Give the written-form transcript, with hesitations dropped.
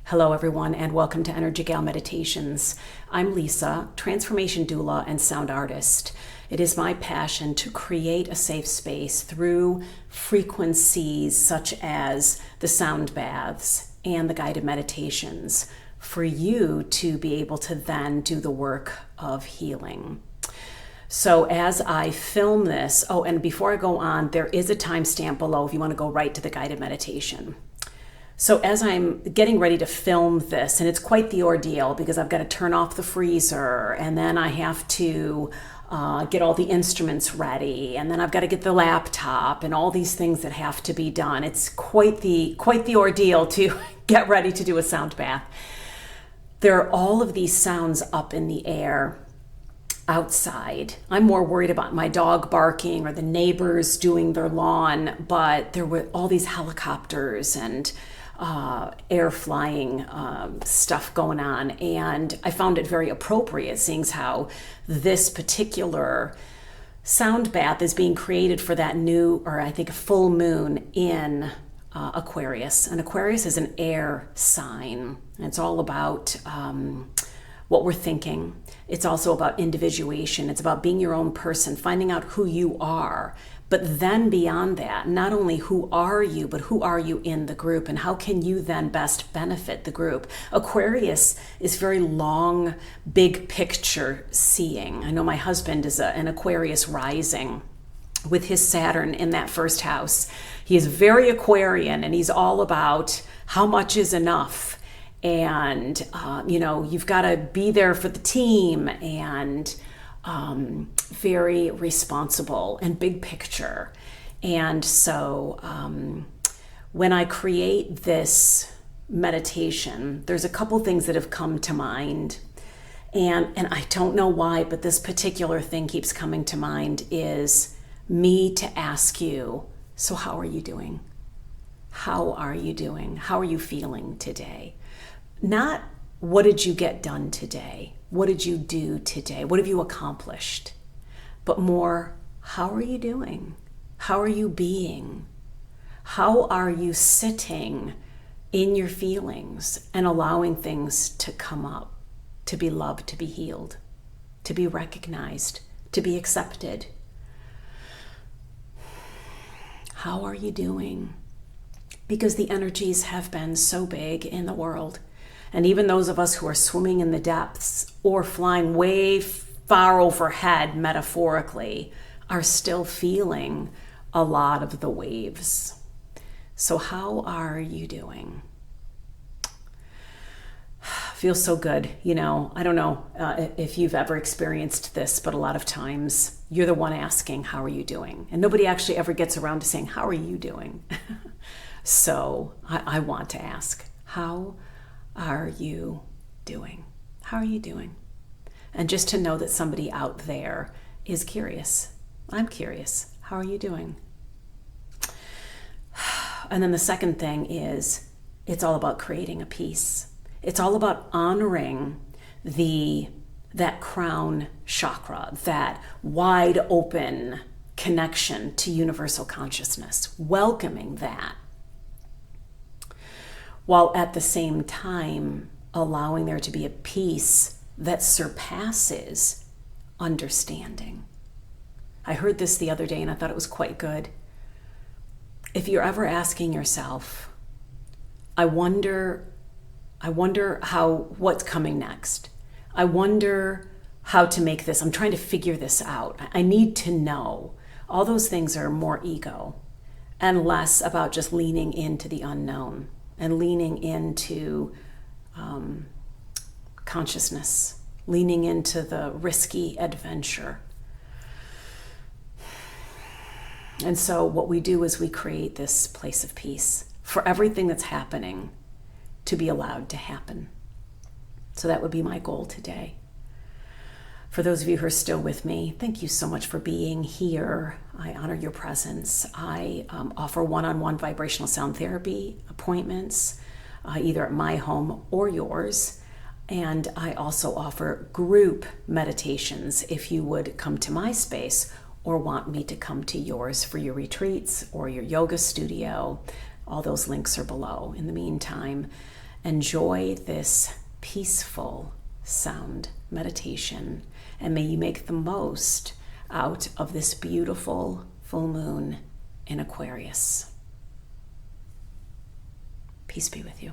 Hello, everyone, and welcome to Energy Gal Meditations. I'm Lisa, transformation doula and sound artist. It is my passion to create a safe space through frequencies such as the sound baths and the guided meditations for you to be able to then do the work of healing. So as I film this, and before I go on, there is a timestamp below if you want to go right to the guided meditation. So as I'm getting ready to film this, and it's quite the ordeal because I've got to turn off the freezer, and then I have to get all the instruments ready, and then I've got to get the laptop and all these things that have to be done. It's quite the ordeal to get ready to do a sound bath. There are all of these sounds up in the air outside. I'm more worried about my dog barking or the neighbors doing their lawn, but there were all these helicopters and air flying stuff going on, and I found it very appropriate, seeing how this particular sound bath is being created for that new, or I think, full moon in Aquarius. And Aquarius is an air sign. It's all about what we're thinking. It's also about individuation. It's about being your own person, finding out who you are. But then beyond that, not only who are you, but who are you in the group, and how can you then best benefit the group? Aquarius is very long, big picture seeing. I know my husband is an Aquarius rising with his Saturn in that first house. He is very Aquarian, and he's all about how much is enough. And, you've got to be there for the team, and very responsible and big picture. And so when I create this meditation, there's a couple things that have come to mind. And I don't know why, but this particular thing keeps coming to mind is me to ask you, so how are you doing? How are you doing? How are you feeling today? Not what did you get done today? What did you do today? What have you accomplished? But more, how are you doing? How are you being? How are you sitting in your feelings and allowing things to come up, to be loved, to be healed, to be recognized, to be accepted? How are you doing? Because the energies have been so big in the world. And even those of us who are swimming in the depths or flying way far overhead, metaphorically, are still feeling a lot of the waves. So how are you doing? Feels so good. I don't know if you've ever experienced this, but a lot of times you're the one asking, how are you doing? And nobody actually ever gets around to saying, how are you doing? So I want to ask, how are you doing? How are you doing? And just to know that somebody out there is curious. I'm curious. How are you doing? And then the second thing is, it's all about creating a peace. It's all about honoring that crown chakra, that wide open connection to universal consciousness, welcoming that, while at the same time allowing there to be a peace that surpasses understanding. I heard this the other day and I thought it was quite good. If you're ever asking yourself, I wonder what's coming next. I wonder how to make this. I'm trying to figure this out. I need to know. All those things are more ego and less about just leaning into the unknown and leaning into consciousness, leaning into the risky adventure. And so what we do is we create this place of peace for everything that's happening to be allowed to happen. So that would be my goal today. For those of you who are still with me, thank you so much for being here. I honor your presence. I offer one-on-one vibrational sound therapy appointments, either at my home or yours. And I also offer group meditations if you would come to my space or want me to come to yours for your retreats or your yoga studio. All those links are below. In the meantime, Enjoy this peaceful sound meditation, and may you make the most out of this beautiful full moon in Aquarius. Peace be with you.